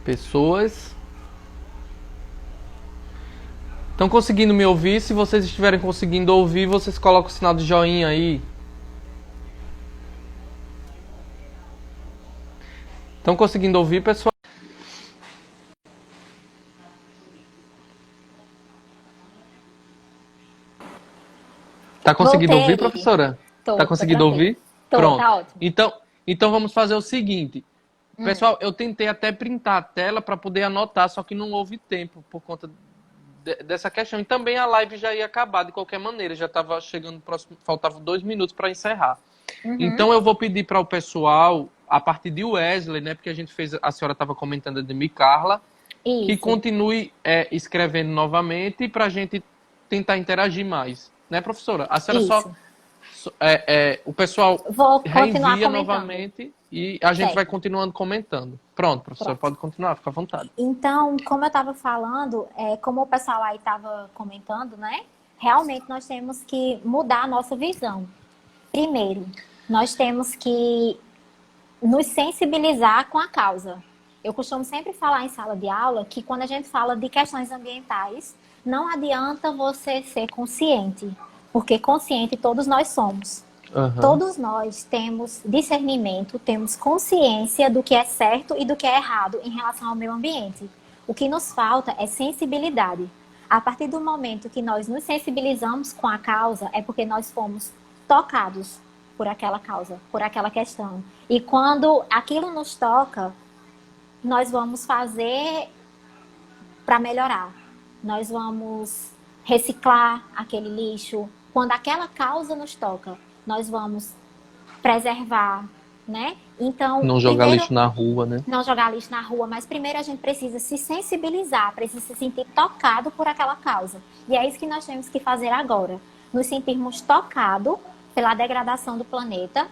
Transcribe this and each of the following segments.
Pessoas. Estão conseguindo me ouvir? Se vocês estiverem conseguindo ouvir, vocês colocam o sinal de joinha aí. Estão conseguindo ouvir, pessoal? Tá conseguindo Voltei. ouvir, professora? Tá Tô conseguindo tranquilo. ouvir? Tô, Pronto. tá ótimo. Então vamos fazer o seguinte. Pessoal, eu tentei até printar a tela para poder anotar, só que não houve tempo por conta dessa questão. E também a live já ia acabar de qualquer maneira, já estava chegando próximo, faltavam 2 minutos para encerrar. Então eu vou pedir para o pessoal, a partir de Wesley, né, porque a senhora estava comentando de mim, Carla, que Isso. continue escrevendo novamente para a gente tentar interagir mais, né, professora? A senhora Isso. o pessoal Vou continuar reenvia comentando. novamente e a gente vai Certo. continuando comentando. Pronto, professora, Pronto. pode continuar, fica à vontade. Então, como eu estava falando, como o pessoal aí estava comentando, né? Realmente nós temos que mudar a nossa visão. Primeiro, nós temos que nos sensibilizar com a causa. Eu costumo sempre falar em sala de aula que quando a gente fala de questões ambientais, não adianta você ser consciente, porque consciente todos nós somos. Todos nós temos discernimento, temos consciência do que é certo e do que é errado em relação ao meio ambiente. O que nos falta é sensibilidade. A partir do momento que nós nos sensibilizamos com a causa, é porque nós fomos tocados por aquela causa, por aquela questão. E quando aquilo nos toca, nós vamos fazer para melhorar. Nós vamos reciclar aquele lixo. Quando aquela causa nos toca, nós vamos preservar, né? Então, Não jogar primeiro, lixo na rua, né? não jogar lixo na rua, mas primeiro a gente precisa se sensibilizar, precisa se sentir tocado por aquela causa. E é isso que nós temos que fazer agora. Nos sentirmos tocados pela degradação do planeta,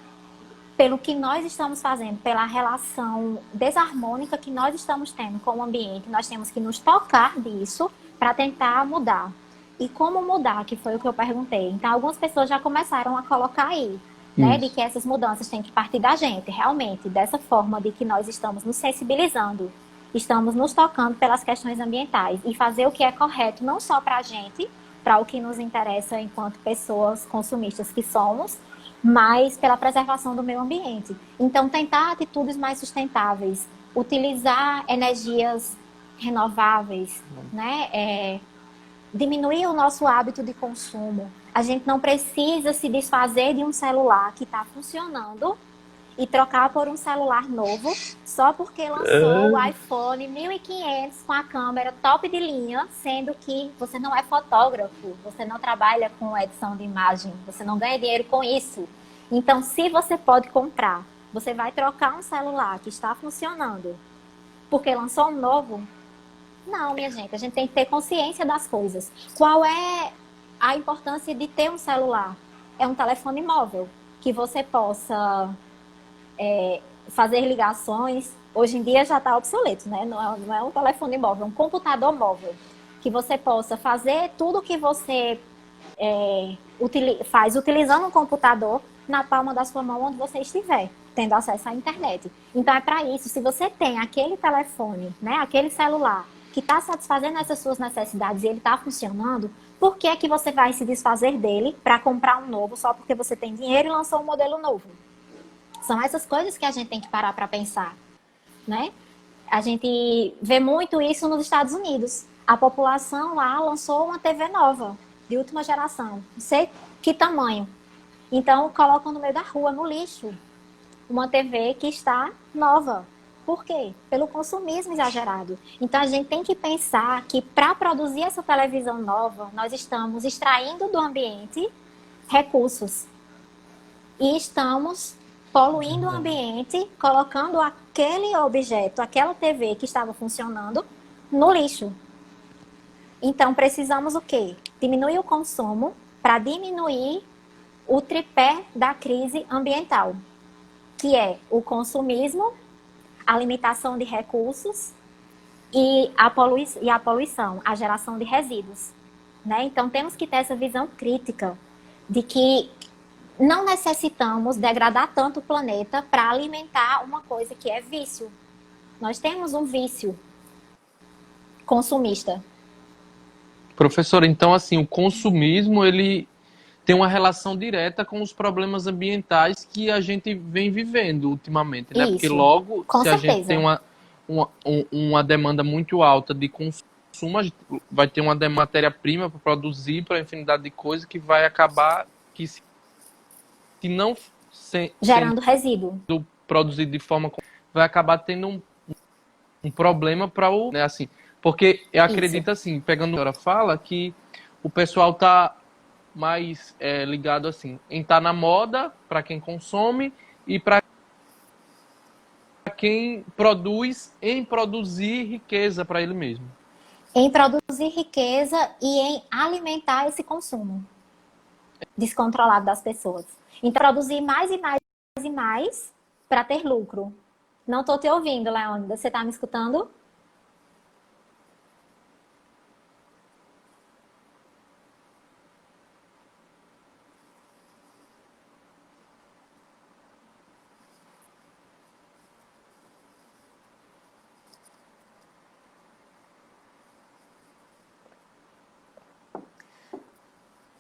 pelo que nós estamos fazendo, pela relação desarmônica que nós estamos tendo com o ambiente. Nós temos que nos tocar disso para tentar mudar. E como mudar, que foi o que eu perguntei. Então, algumas pessoas já começaram a colocar aí, né, de que essas mudanças têm que partir da gente, realmente, dessa forma de que nós estamos nos sensibilizando, estamos nos tocando pelas questões ambientais e fazer o que é correto, não só para a gente, para o que nos interessa enquanto pessoas consumistas que somos, mas pela preservação do meio ambiente. Então, tentar atitudes mais sustentáveis, utilizar energias renováveis, né? Diminuir o nosso hábito de consumo. A gente não precisa se desfazer de um celular que está funcionando e trocar por um celular novo só porque lançou o iPhone 1500 com a câmera top de linha, sendo que você não é fotógrafo, você não trabalha com edição de imagem, você não ganha dinheiro com isso. Então, se você pode comprar, você vai trocar um celular que está funcionando porque lançou um novo? Não, minha gente, a gente tem que ter consciência das coisas. Qual é a importância de ter um celular? É um telefone móvel, que você possa fazer ligações. Hoje em dia já está obsoleto, né? Não é um telefone móvel, é um computador móvel. Que você possa fazer tudo que você faz utilizando um computador na palma da sua mão onde você estiver, tendo acesso à internet. Então é para isso, se você tem aquele telefone, né, aquele celular que está satisfazendo essas suas necessidades e ele está funcionando, por que é que você vai se desfazer dele para comprar um novo só porque você tem dinheiro e lançou um modelo novo? São essas coisas que a gente tem que parar para pensar, né? A gente vê muito isso nos Estados Unidos. A população lá lançou uma TV nova, de última geração, não sei que tamanho. Então, colocam no meio da rua, no lixo, uma TV que está nova. Por quê? Pelo consumismo exagerado. Então, a gente tem que pensar que para produzir essa televisão nova, nós estamos extraindo do ambiente recursos. E estamos poluindo o ambiente, colocando aquele objeto, aquela TV que estava funcionando, no lixo. Então, precisamos o quê? Diminuir o consumo para diminuir o tripé da crise ambiental, que é o consumismo, a limitação de recursos e a poluição, a geração de resíduos, né? Então, temos que ter essa visão crítica de que não necessitamos degradar tanto o planeta para alimentar uma coisa que é vício. Nós temos um vício consumista. Professora, então assim, o consumismo, ele tem uma relação direta com os problemas ambientais que a gente vem vivendo ultimamente, né? Porque Isso, logo, com se a gente tem certeza. uma demanda muito alta de consumo, a gente vai ter uma matéria-prima para produzir para infinidade de coisas que vai acabar que se não sendo Gerando resíduo. produzido de forma vai acabar tendo um problema para o, né, assim, porque eu Isso. acredito assim, pegando a senhora fala que o pessoal tá mais ligado assim em estar na moda para quem consome e para quem produz em produzir riqueza para ele mesmo. Em produzir riqueza e em alimentar esse consumo descontrolado das pessoas. Então, produzir mais e mais e mais para ter lucro. Não estou te ouvindo, Leônida. Você está me escutando?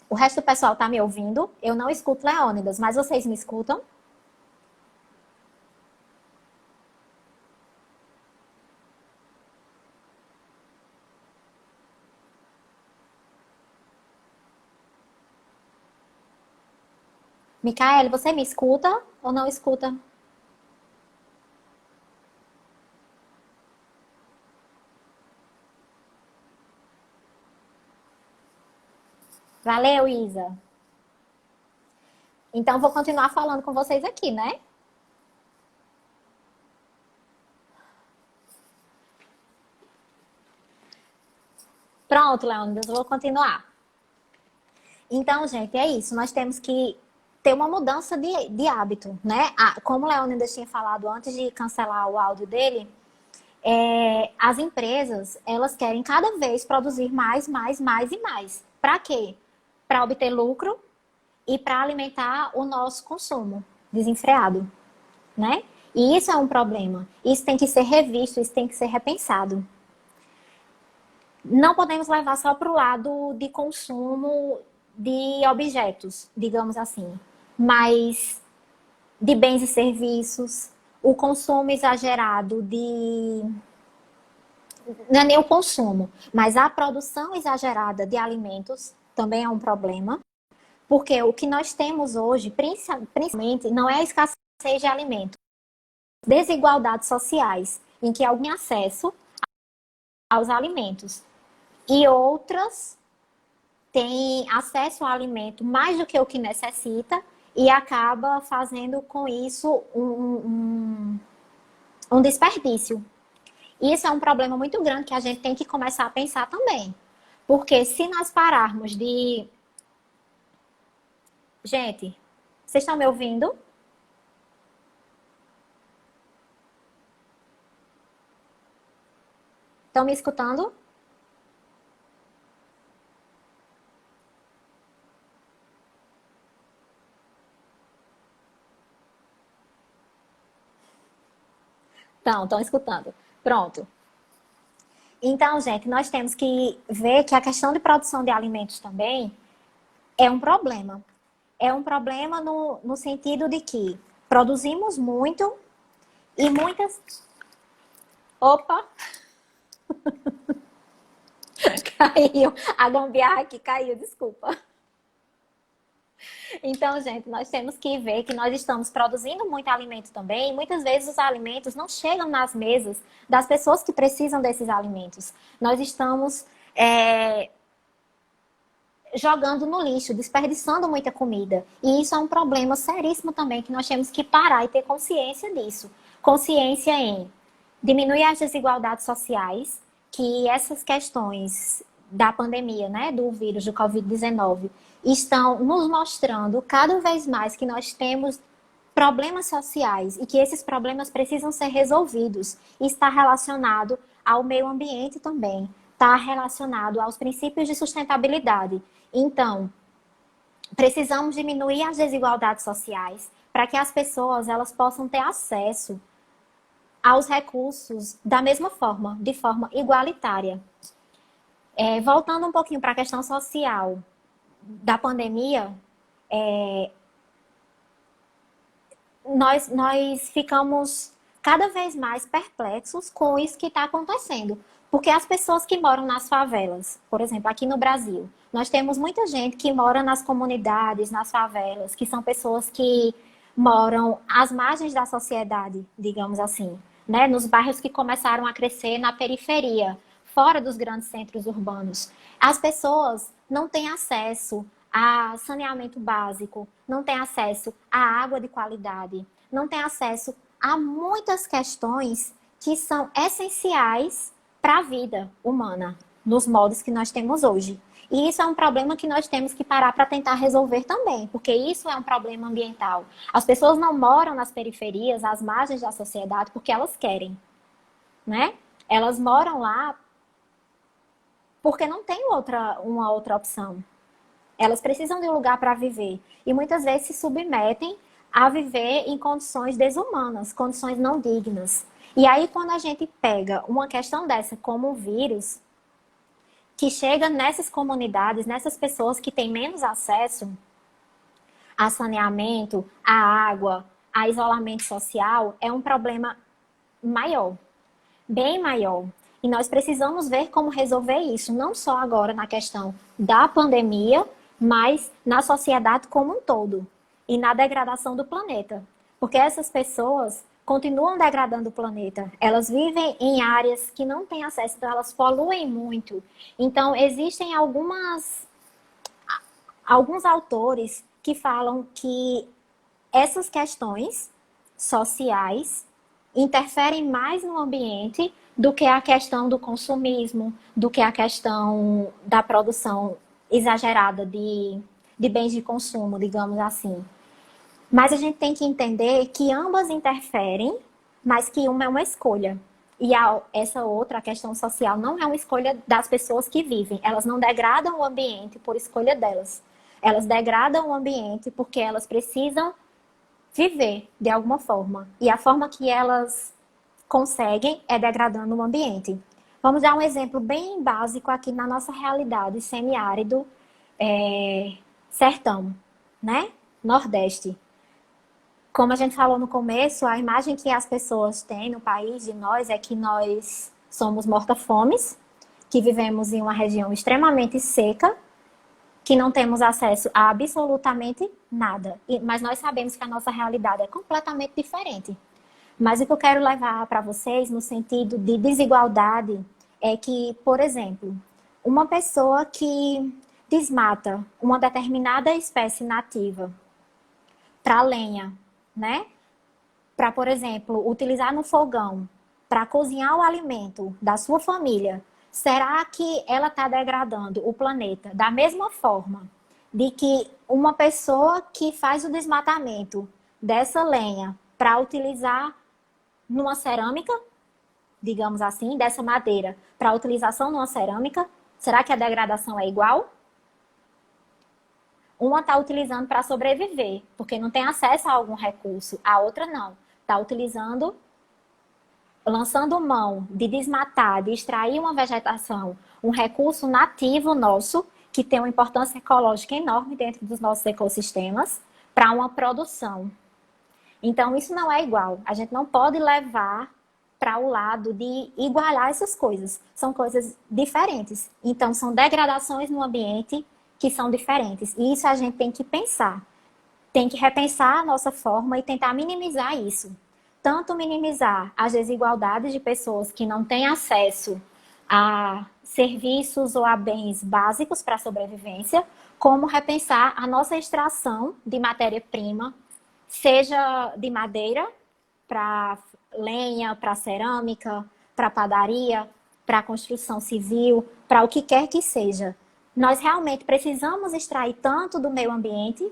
O resto do pessoal está me ouvindo? Eu não escuto Leônidas, mas vocês me escutam? Micaele, você me escuta ou não escuta? Valeu, Isa. Então, vou continuar falando com vocês aqui, né? Pronto, Leônidas, eu vou continuar. Então, gente, é isso. Nós temos que ter uma mudança de hábito, né? Como o Leônidas tinha falado antes de cancelar o áudio dele, as empresas, elas querem cada vez produzir mais, mais, mais e mais. Para quê? Para obter lucro e para alimentar o nosso consumo desenfreado, né? E isso é um problema. Isso tem que ser revisto, isso tem que ser repensado. Não podemos levar só para o lado de consumo de objetos, digamos assim, mas de bens e serviços, o consumo exagerado de. Não é nem o consumo, mas a produção exagerada de alimentos também é um problema, porque o que nós temos hoje, principalmente, não é a escassez de alimentos, desigualdades sociais, em que alguém tem acesso aos alimentos e outras têm acesso ao alimento mais do que o que necessita e acaba fazendo com isso um desperdício. Isso é um problema muito grande que a gente tem que começar a pensar também. Porque se nós pararmos de... Gente, vocês estão me ouvindo? Estão me escutando? Estão escutando. Pronto. Então, gente, nós temos que ver que a questão de produção de alimentos também é um problema. É um problema no sentido de que produzimos muito e muitas... Opa! Caiu. A gambiarra aqui caiu, desculpa. Então, gente, nós temos que ver que nós estamos produzindo muito alimento também, e muitas vezes os alimentos não chegam nas mesas das pessoas que precisam desses alimentos. Nós estamos jogando no lixo, desperdiçando muita comida. E isso é um problema seríssimo também, que nós temos que parar e ter consciência disso. Consciência em diminuir as desigualdades sociais, que essas questões da pandemia, né, do vírus do Covid-19, estão nos mostrando cada vez mais que nós temos problemas sociais e que esses problemas precisam ser resolvidos. E está relacionado ao meio ambiente também, está relacionado aos princípios de sustentabilidade. Então, precisamos diminuir as desigualdades sociais para que as pessoas elas possam ter acesso aos recursos da mesma forma, de forma igualitária. Voltando um pouquinho para a questão social da pandemia, nós ficamos cada vez mais perplexos com isso que está acontecendo. Porque as pessoas que moram nas favelas, por exemplo, aqui no Brasil, nós temos muita gente que mora nas comunidades, nas favelas, que são pessoas que moram às margens da sociedade, digamos assim, né? Nos bairros que começaram a crescer na periferia, fora dos grandes centros urbanos. As pessoas não têm acesso a saneamento básico, não têm acesso à água de qualidade, não têm acesso a muitas questões que são essenciais para a vida humana, nos modos que nós temos hoje. E isso é um problema que nós temos que parar para tentar resolver também, porque isso é um problema ambiental. As pessoas não moram nas periferias, às margens da sociedade, porque elas querem, né? Elas moram lá porque não tem uma outra opção. Elas precisam de um lugar para viver. E muitas vezes se submetem a viver em condições desumanas, condições não dignas. E aí, quando a gente pega uma questão dessa como um vírus, que chega nessas comunidades, nessas pessoas que têm menos acesso a saneamento, a água, a isolamento social, é um problema maior, bem maior. E nós precisamos ver como resolver isso, não só agora na questão da pandemia, mas na sociedade como um todo e na degradação do planeta. Porque essas pessoas continuam degradando o planeta. Elas vivem em áreas que não têm acesso, então elas poluem muito. Então, existem alguns autores que falam que essas questões sociais interferem mais no ambiente do que a questão do consumismo, do que a questão da produção exagerada de bens de consumo, digamos assim. Mas a gente tem que entender que ambas interferem, mas que uma é uma escolha. E essa outra, a questão social, não é uma escolha das pessoas que vivem. Elas não degradam o ambiente por escolha delas. Elas degradam o ambiente porque elas precisam viver de alguma forma. E a forma que elas conseguem é degradando o ambiente. Vamos dar um exemplo bem básico aqui na nossa realidade semiárido, sertão, né? Nordeste. Como a gente falou no começo, a imagem que as pessoas têm no país de nós é que nós somos morta-fomes, que vivemos em uma região extremamente seca, que não temos acesso a absolutamente nada. Mas nós sabemos que a nossa realidade é completamente diferente. Mas o que eu quero levar para vocês no sentido de desigualdade é que, por exemplo, uma pessoa que desmata uma determinada espécie nativa para lenha, né? Para, por exemplo, utilizar no fogão para cozinhar o alimento da sua família, será que ela está degradando o planeta da mesma forma de que uma pessoa que faz o desmatamento dessa lenha para utilizar numa cerâmica, digamos assim, dessa madeira para utilização numa cerâmica, será que a degradação é igual? Uma está utilizando para sobreviver, porque não tem acesso a algum recurso. A outra não. Está utilizando, lançando mão de desmatar, de extrair uma vegetação, um recurso nativo nosso, que tem uma importância ecológica enorme dentro dos nossos ecossistemas, para uma produção. Então, isso não é igual. A gente não pode levar para o lado de igualar essas coisas. São coisas diferentes. Então, são degradações no ambiente que são diferentes. E isso a gente tem que pensar. Tem que repensar a nossa forma e tentar minimizar isso. Tanto minimizar as desigualdades de pessoas que não têm acesso a serviços ou a bens básicos para a sobrevivência, como repensar a nossa extração de matéria-prima, seja de madeira, para lenha, para cerâmica, para padaria, para construção civil, para o que quer que seja. Nós realmente precisamos extrair tanto do meio ambiente.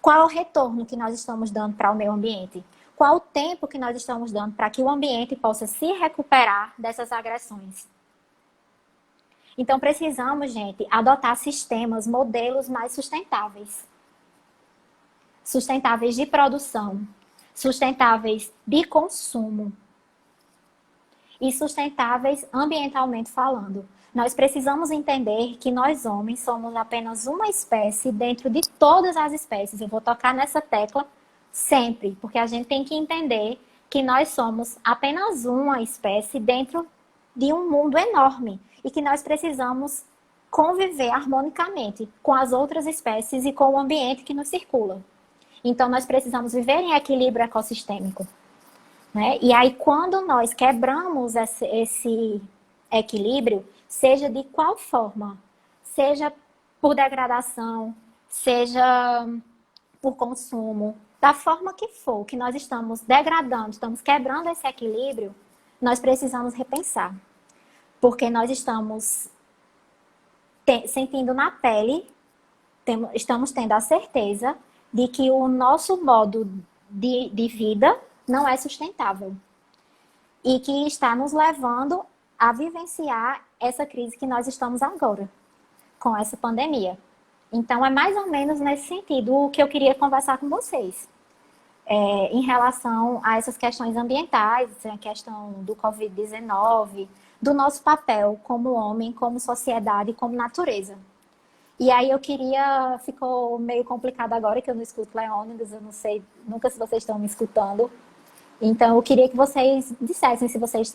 Qual é o retorno que nós estamos dando para o meio ambiente? Qual o tempo que nós estamos dando para que o ambiente possa se recuperar dessas agressões? Então, precisamos, gente, adotar sistemas, modelos mais sustentáveis. Sustentáveis de produção, sustentáveis de consumo e sustentáveis ambientalmente falando. Nós precisamos entender que nós, homens, somos apenas uma espécie dentro de todas as espécies. Eu vou tocar nessa tecla sempre, porque a gente tem que entender que nós somos apenas uma espécie dentro de um mundo enorme e que nós precisamos conviver harmonicamente com as outras espécies e com o ambiente que nos circula. Então, nós precisamos viver em equilíbrio ecossistêmico, né? E aí, quando nós quebramos esse equilíbrio, seja de qual forma, seja por degradação, seja por consumo, da forma que for, que nós estamos degradando, estamos quebrando esse equilíbrio, nós precisamos repensar. Porque nós estamos sentindo na pele, estamos tendo a certeza de que o nosso modo de vida não é sustentável. E que está nos levando a vivenciar essa crise que nós estamos agora, com essa pandemia. Então, é mais ou menos nesse sentido o que eu queria conversar com vocês. Em relação a essas questões ambientais, a questão do Covid-19, do nosso papel como homem, como sociedade, como natureza. E aí eu queria, ficou meio complicado agora que eu não escuto Leônidas, eu não sei nunca se vocês estão me escutando. Então eu queria que vocês dissessem se vocês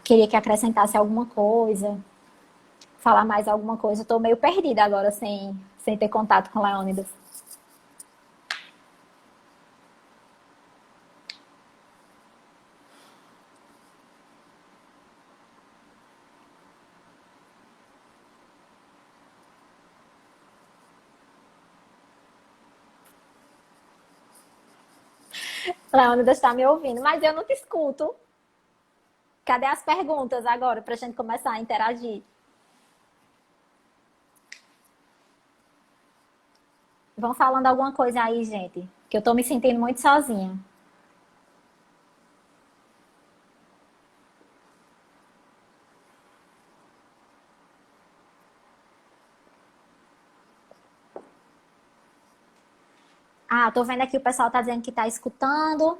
queria que acrescentasse alguma coisa, falar mais alguma coisa. Eu estou meio perdida agora sem ter contato com Leônidas. Leônidas está me ouvindo, mas eu não te escuto. Cadê as perguntas agora para a gente começar a interagir? Vão falando alguma coisa aí, gente, que eu estou me sentindo muito sozinha. Tô vendo aqui o pessoal está dizendo que está escutando.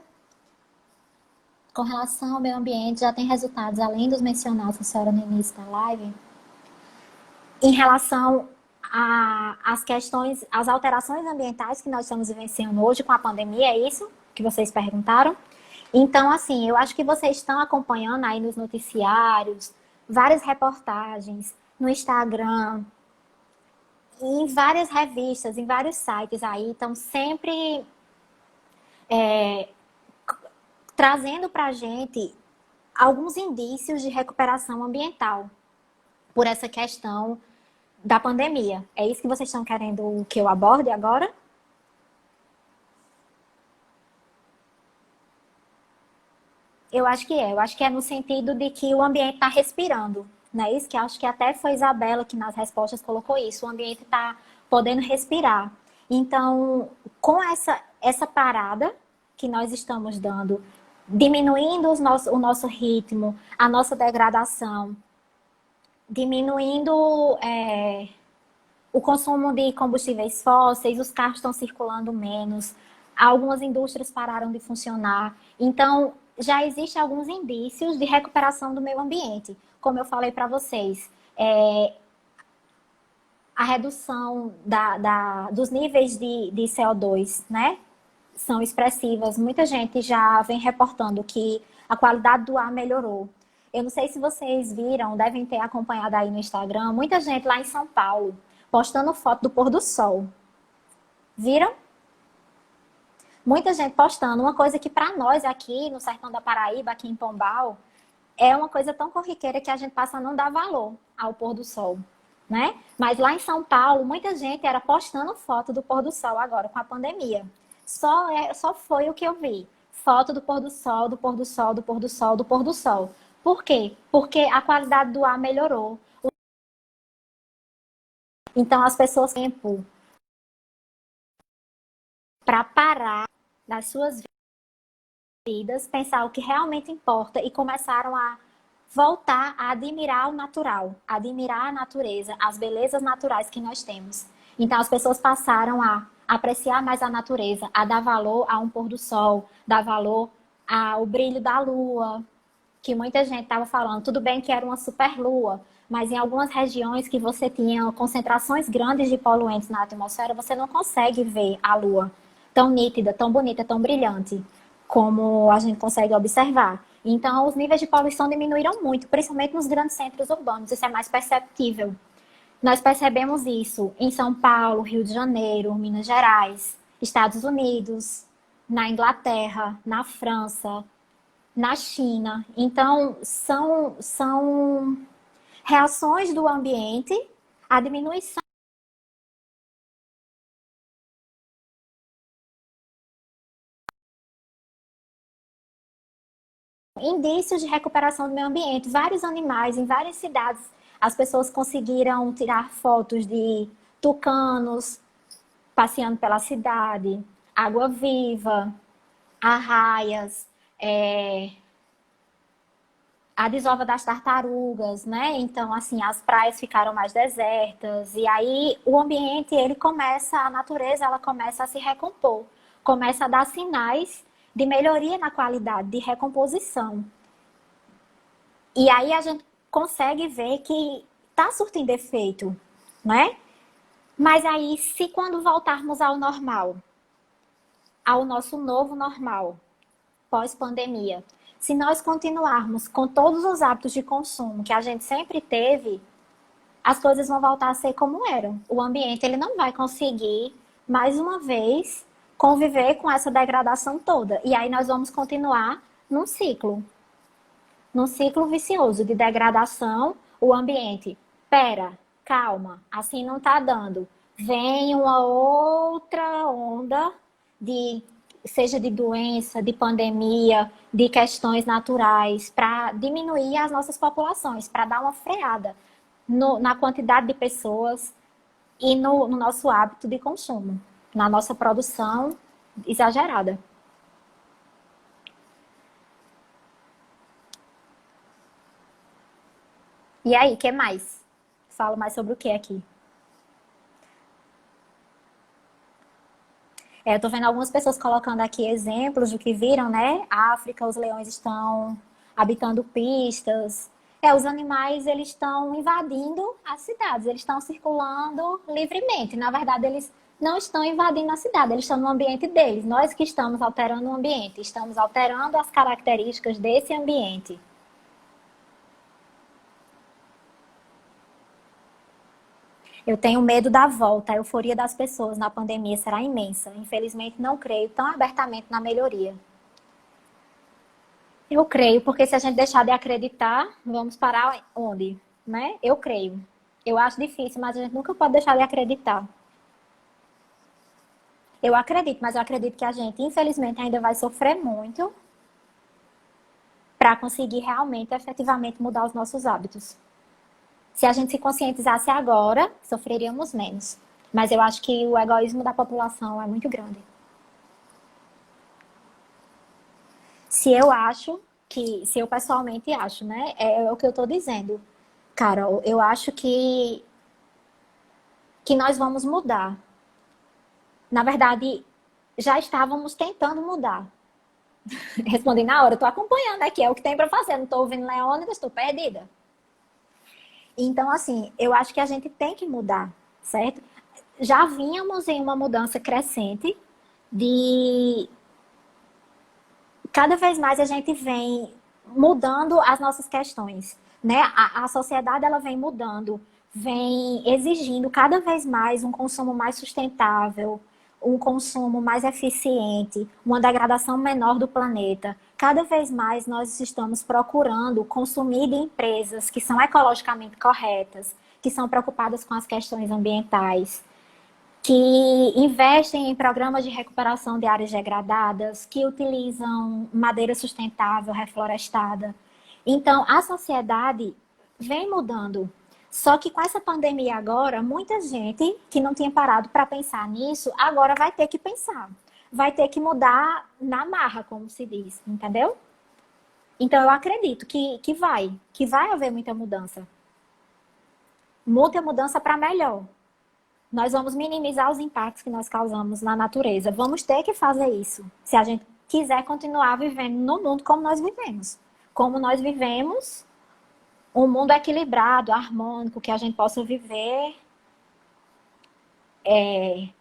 Com relação ao meio ambiente, já tem resultados além dos mencionados a senhora no início da live? Em relação às questões, às alterações ambientais que nós estamos vivenciando hoje com a pandemia, é isso que vocês perguntaram? Então, assim, eu acho que vocês estão acompanhando aí nos noticiários, várias reportagens, no Instagram, em várias revistas, em vários sites aí, estão sempre trazendo para a gente alguns indícios de recuperação ambiental por essa questão da pandemia. É isso que vocês estão querendo que eu aborde agora? Eu acho que é. Eu acho que é no sentido de que o ambiente está respirando. Não é isso? Que acho que até foi Isabela que nas respostas colocou isso. O ambiente está podendo respirar. Então, com essa parada que nós estamos dando, diminuindo o nosso ritmo, a nossa degradação, diminuindo o consumo de combustíveis fósseis, os carros estão circulando menos, algumas indústrias pararam de funcionar. Então, já existem alguns indícios de recuperação do meio ambiente. Como eu falei para vocês, a redução dos níveis de CO2, né, são expressivas. Muita gente já vem reportando que a qualidade do ar melhorou. Eu não sei se vocês viram, devem ter acompanhado aí no Instagram, muita gente lá em São Paulo postando foto do pôr do sol. Viram? Muita gente postando. Uma coisa que para nós aqui no sertão da Paraíba, aqui em Pombal, é uma coisa tão corriqueira que a gente passa a não dar valor ao pôr do sol, né? Mas lá em São Paulo, muita gente era postando foto do pôr do sol agora, com a pandemia. Só foi o que eu vi. Foto do pôr do sol, do pôr do sol, do pôr do sol, do pôr do sol. Por quê? Porque a qualidade do ar melhorou. Então, as pessoas têm tempo para parar das suas vidas, pensar o que realmente importa e começaram a voltar a admirar o natural, admirar a natureza, as belezas naturais que nós temos. Então, as pessoas passaram a apreciar mais a natureza, a dar valor a um pôr do sol, dar valor ao brilho da lua, que muita gente estava falando, tudo bem que era uma superlua, mas em algumas regiões que você tinha concentrações grandes de poluentes na atmosfera, você não consegue ver a lua tão nítida, tão bonita, tão brilhante, como a gente consegue observar. Então, os níveis de poluição diminuíram muito, principalmente nos grandes centros urbanos, isso é mais perceptível. Nós percebemos isso em São Paulo, Rio de Janeiro, Minas Gerais, Estados Unidos, na Inglaterra, na França, na China. Então, são reações do ambiente à diminuição. Indícios de recuperação do meio ambiente. Vários animais em várias cidades, as pessoas conseguiram tirar fotos de tucanos passeando pela cidade, água-viva, arraias, a desova das tartarugas, né? Então, assim, as praias ficaram mais desertas. E aí, o ambiente, a natureza, ela começa a se recompor. Começa a dar sinais de melhoria na qualidade, de recomposição. E aí, a gente consegue ver que está surtindo efeito, né? Mas aí, se quando voltarmos ao normal, ao nosso novo normal, pós-pandemia, se nós continuarmos com todos os hábitos de consumo que a gente sempre teve, as coisas vão voltar a ser como eram. O ambiente ele não vai conseguir, mais uma vez, conviver com essa degradação toda. E aí nós vamos continuar num ciclo vicioso de degradação. O ambiente, pera, calma, assim não tá dando. Vem uma outra onda seja de doença, de pandemia, de questões naturais, para diminuir as nossas populações, para dar uma freada na quantidade de pessoas e no nosso hábito de consumo, na nossa produção exagerada. E aí, o que mais? Falo mais sobre o que aqui? Eu tô vendo algumas pessoas colocando aqui exemplos do que viram, né? África, os leões estão habitando pistas. Os animais, eles estão invadindo as cidades, eles estão circulando livremente. Na verdade, eles não estão invadindo a cidade, eles estão no ambiente deles. Nós que estamos alterando o ambiente, estamos alterando as características desse ambiente. Eu tenho medo da volta, a euforia das pessoas na pandemia será imensa. Infelizmente, não creio tão abertamente na melhoria. Eu creio, porque se a gente deixar de acreditar, vamos parar onde? Né? Eu creio. Eu acho difícil, mas a gente nunca pode deixar de acreditar. Eu acredito, mas eu acredito que a gente, infelizmente, ainda vai sofrer muito para conseguir realmente, efetivamente mudar os nossos hábitos. Se a gente se conscientizasse agora, sofreríamos menos. Mas eu acho que o egoísmo da população é muito grande. Se eu pessoalmente acho, né? É o que eu tô dizendo. Carol, eu acho que nós vamos mudar. Na verdade, já estávamos tentando mudar. Respondi na hora, eu tô acompanhando aqui, é o que tem para fazer. Não tô ouvindo Leônidas, estou perdida. Então, assim, eu acho que a gente tem que mudar, certo? Já vínhamos em uma mudança crescente de... Cada vez mais a gente vem mudando as nossas questões, né? A sociedade, ela vem mudando, vem exigindo cada vez mais um consumo mais sustentável, um consumo mais eficiente, uma degradação menor do planeta. Cada vez mais nós estamos procurando consumir de empresas que são ecologicamente corretas, que são preocupadas com as questões ambientais, que investem em programas de recuperação de áreas degradadas, que utilizam madeira sustentável, reflorestada. Então, a sociedade vem mudando. Só que com essa pandemia agora, muita gente que não tinha parado para pensar nisso, agora vai ter que pensar. Vai ter que mudar na marra, como se diz, entendeu? Então eu acredito que vai haver muita mudança. Muita mudança para melhor. Nós vamos minimizar os impactos que nós causamos na natureza. Vamos ter que fazer isso se a gente quiser continuar vivendo no mundo como nós vivemos. Como nós vivemos, um mundo equilibrado, harmônico, que a gente possa viver em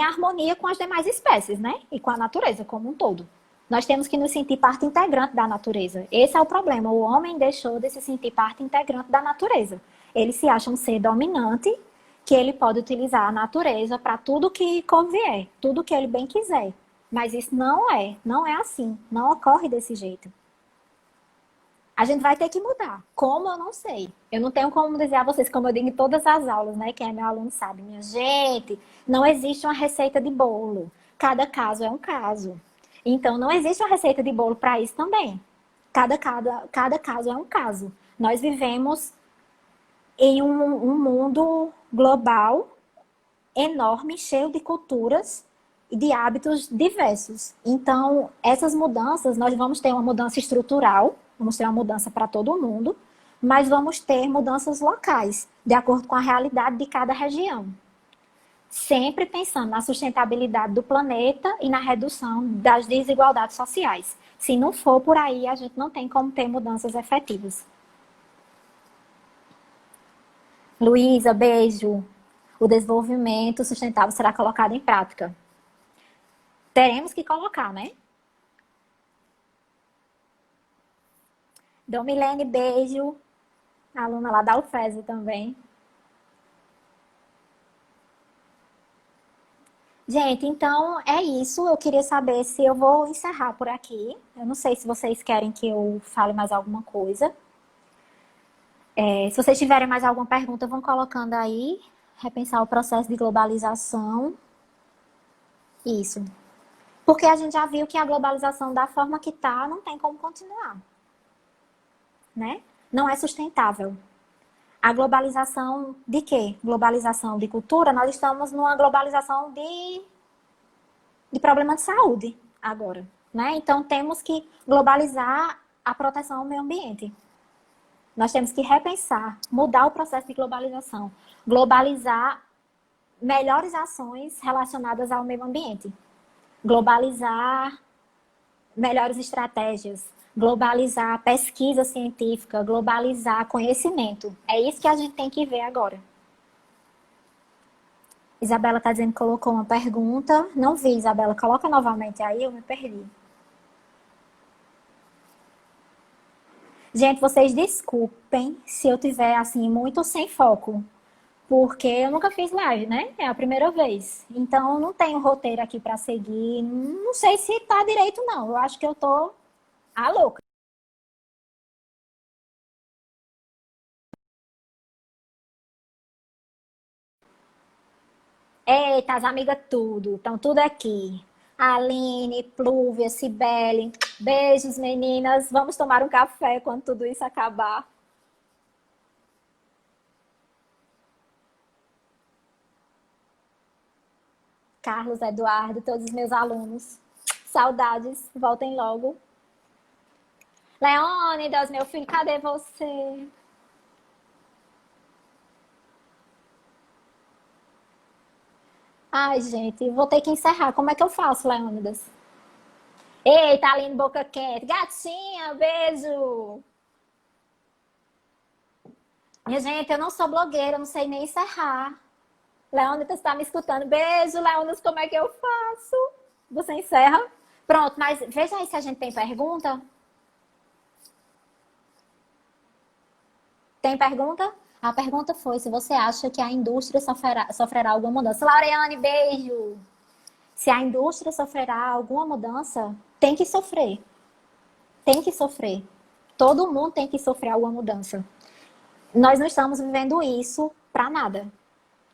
harmonia com as demais espécies, né? E com a natureza como um todo. Nós temos que nos sentir parte integrante da natureza. Esse é o problema. O homem deixou de se sentir parte integrante da natureza. Ele se acha um ser dominante, que ele pode utilizar a natureza para tudo que convier, tudo que ele bem quiser. Mas isso não é assim, não ocorre desse jeito. A gente vai ter que mudar. Como, eu não sei. Eu não tenho como dizer a vocês, como eu digo em todas as aulas, né? Quem é meu aluno sabe. Minha gente, não existe uma receita de bolo. Cada caso é um caso. Então, não existe uma receita de bolo para isso também. Cada caso é um caso. Nós vivemos em um mundo global enorme, cheio de culturas e de hábitos diversos. Então, essas mudanças, nós vamos ter uma mudança estrutural, vamos ter uma mudança para todo mundo, mas vamos ter mudanças locais, de acordo com a realidade de cada região. Sempre pensando na sustentabilidade do planeta e na redução das desigualdades sociais. Se não for por aí, a gente não tem como ter mudanças efetivas. Luísa, beijo. O desenvolvimento sustentável será colocado em prática. Teremos que colocar, né? Domilene, beijo. Aluna lá da UFES também. Gente, então é isso. Eu queria saber se eu vou encerrar por aqui. Eu não sei se vocês querem que eu fale mais alguma coisa. Se vocês tiverem mais alguma pergunta, vão colocando aí. Repensar o processo de globalização. Isso. Porque a gente já viu que a globalização, da forma que está, não tem como continuar. Né? Não é sustentável. A globalização de quê? Globalização de cultura? Nós estamos numa globalização de problema de saúde agora. Né? Então, temos que globalizar a proteção ao meio ambiente. Nós temos que repensar, mudar o processo de globalização. Globalizar melhores ações relacionadas ao meio ambiente. Globalizar melhores estratégias. Globalizar pesquisa científica. Globalizar conhecimento. É isso que a gente tem que ver agora. Isabela está dizendo que colocou uma pergunta. Não vi, Isabela. Coloca novamente aí, eu me perdi. Gente, vocês desculpem se eu tiver assim muito sem foco, porque eu nunca fiz live, né? É a primeira vez. Então não tenho roteiro aqui para seguir. Não sei se tá direito não. Eu acho que eu tô louca. Eita, as amigas tudo, estão tudo aqui. Aline, Plúvia, Cibele. Beijos, meninas. Vamos tomar um café quando tudo isso acabar. Carlos, Eduardo, todos os meus alunos. Saudades, voltem logo. Leônidas, meu filho, cadê você? Ai, gente, vou ter que encerrar. Como é que eu faço, Leônidas? Eita, Aline, boca quente. Gatinha, beijo. Minha gente, eu não sou blogueira, eu não sei nem encerrar. Leônidas está me escutando. Beijo, Leônidas, como é que eu faço? Você encerra? Pronto, mas veja aí se a gente tem pergunta. Tem pergunta? A pergunta foi se você acha que a indústria sofrerá alguma mudança. Laureane, beijo! Se a indústria sofrerá alguma mudança, tem que sofrer. Tem que sofrer. Todo mundo tem que sofrer alguma mudança. Nós não estamos vivendo isso para nada.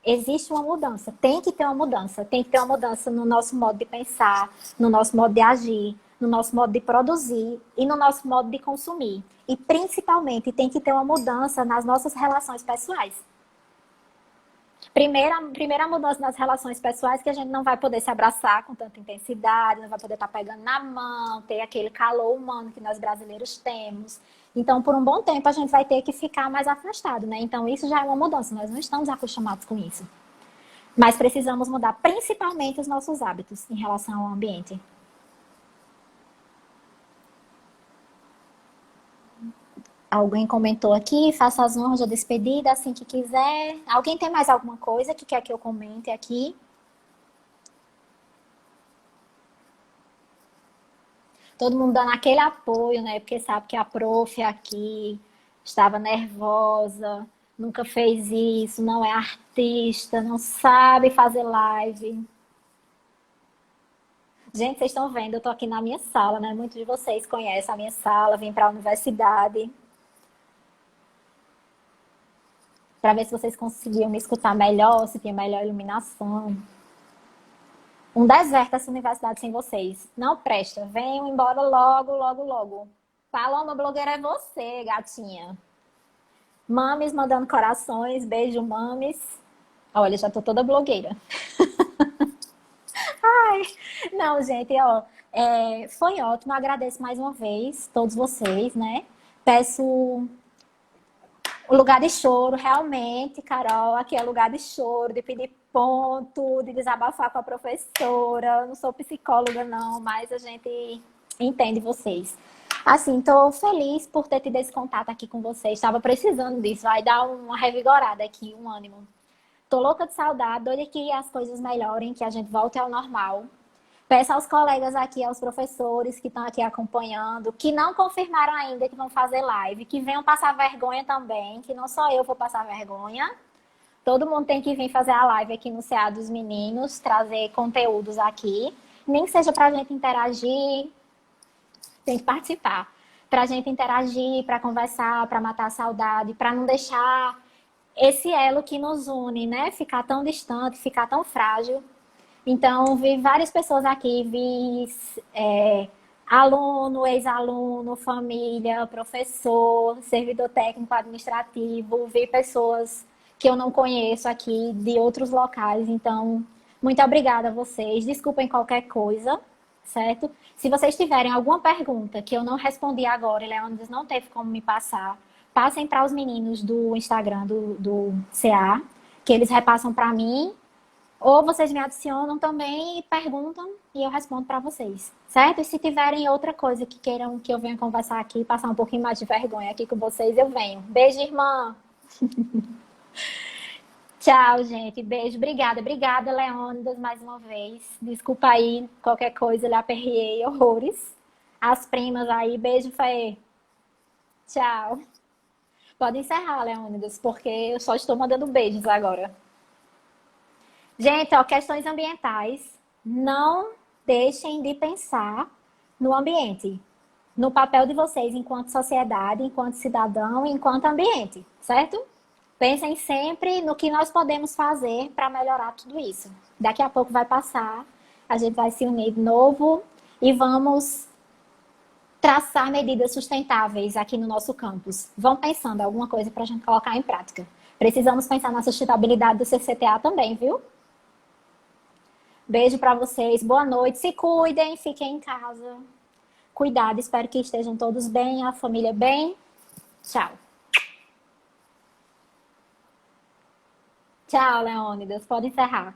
Existe uma mudança, tem que ter uma mudança. Tem que ter uma mudança no nosso modo de pensar, no nosso modo de agir, no nosso modo de produzir e no nosso modo de consumir. E principalmente tem que ter uma mudança nas nossas relações pessoais. Primeira mudança nas relações pessoais, que a gente não vai poder se abraçar com tanta intensidade, não vai poder estar pegando na mão, ter aquele calor humano que nós brasileiros temos, Então, por um bom tempo, a gente vai ter que ficar mais afastado, né? Então, isso já é uma mudança, nós não estamos acostumados com isso. Mas precisamos mudar principalmente os nossos hábitos em relação ao ambiente. Alguém comentou aqui, faça as honras da despedida assim que quiser. Alguém tem mais alguma coisa que quer que eu comente aqui? Todo mundo dando aquele apoio, né? Porque sabe que a prof aqui estava nervosa, nunca fez isso, não é artista, não sabe fazer live. Gente, vocês estão vendo, eu tô aqui na minha sala, né? Muitos de vocês conhecem a minha sala, vim para a universidade para ver se vocês conseguiam me escutar melhor, se tinha melhor iluminação. Um deserto essa universidade sem vocês. Não presta. Venham embora logo, logo, logo. Paloma blogueira é você, gatinha. Mames mandando corações. Beijo, mames. Olha, já tô toda blogueira. Ai, não, gente, ó. Foi ótimo. Agradeço mais uma vez todos vocês, né? Peço o lugar de choro, realmente, Carol, aqui é lugar de choro, de pedir ponto, de desabafar com a professora. Eu não sou psicóloga, não, mas a gente entende vocês. Assim, tô feliz por ter tido esse contato aqui com vocês. Estava precisando disso, vai dar uma revigorada aqui, um ânimo. Tô louca de saudade, doida que as coisas melhorem, que a gente volte ao normal. Peço aos colegas aqui, aos professores que estão aqui acompanhando, que não confirmaram ainda que vão fazer live, que venham passar vergonha também, que não só eu vou passar vergonha. Todo mundo tem que vir fazer a live aqui no CA dos Meninos, trazer conteúdos aqui. Nem que seja para a gente interagir, tem que participar. Para a gente interagir, para conversar, para matar a saudade, para não deixar esse elo que nos une, né? Ficar tão distante, ficar tão frágil. Então, vi várias pessoas aqui, vi aluno, ex-aluno, família, professor, servidor técnico administrativo, vi pessoas que eu não conheço aqui de outros locais. Então, muito obrigada a vocês. Desculpem qualquer coisa, certo? Se vocês tiverem alguma pergunta que eu não respondi agora, e Leônidas não teve como me passar, passem para os meninos do Instagram do CA, que eles repassam para mim. Ou vocês me adicionam também e perguntam e eu respondo para vocês, certo? E se tiverem outra coisa que queiram que eu venha conversar aqui, passar um pouquinho mais de vergonha aqui com vocês, eu venho. Beijo, irmã! Tchau, gente. Beijo. Obrigada. Obrigada, Leônidas, mais uma vez. Desculpa aí, qualquer coisa, eu lhe aperriei horrores. As primas aí. Beijo, Fê. Tchau. Pode encerrar, Leônidas, porque eu só estou mandando beijos agora. Gente, ó, questões ambientais, não deixem de pensar no ambiente, no papel de vocês enquanto sociedade, enquanto cidadão, enquanto ambiente, certo? Pensem sempre no que nós podemos fazer para melhorar tudo isso. Daqui a pouco vai passar, a gente vai se unir de novo e vamos traçar medidas sustentáveis aqui no nosso campus. Vão pensando alguma coisa para a gente colocar em prática. Precisamos pensar na sustentabilidade do CCTA também, viu? Beijo para vocês, boa noite, se cuidem, fiquem em casa. Cuidado, espero que estejam todos bem, a família bem. Tchau. Tchau, Leônidas, pode encerrar.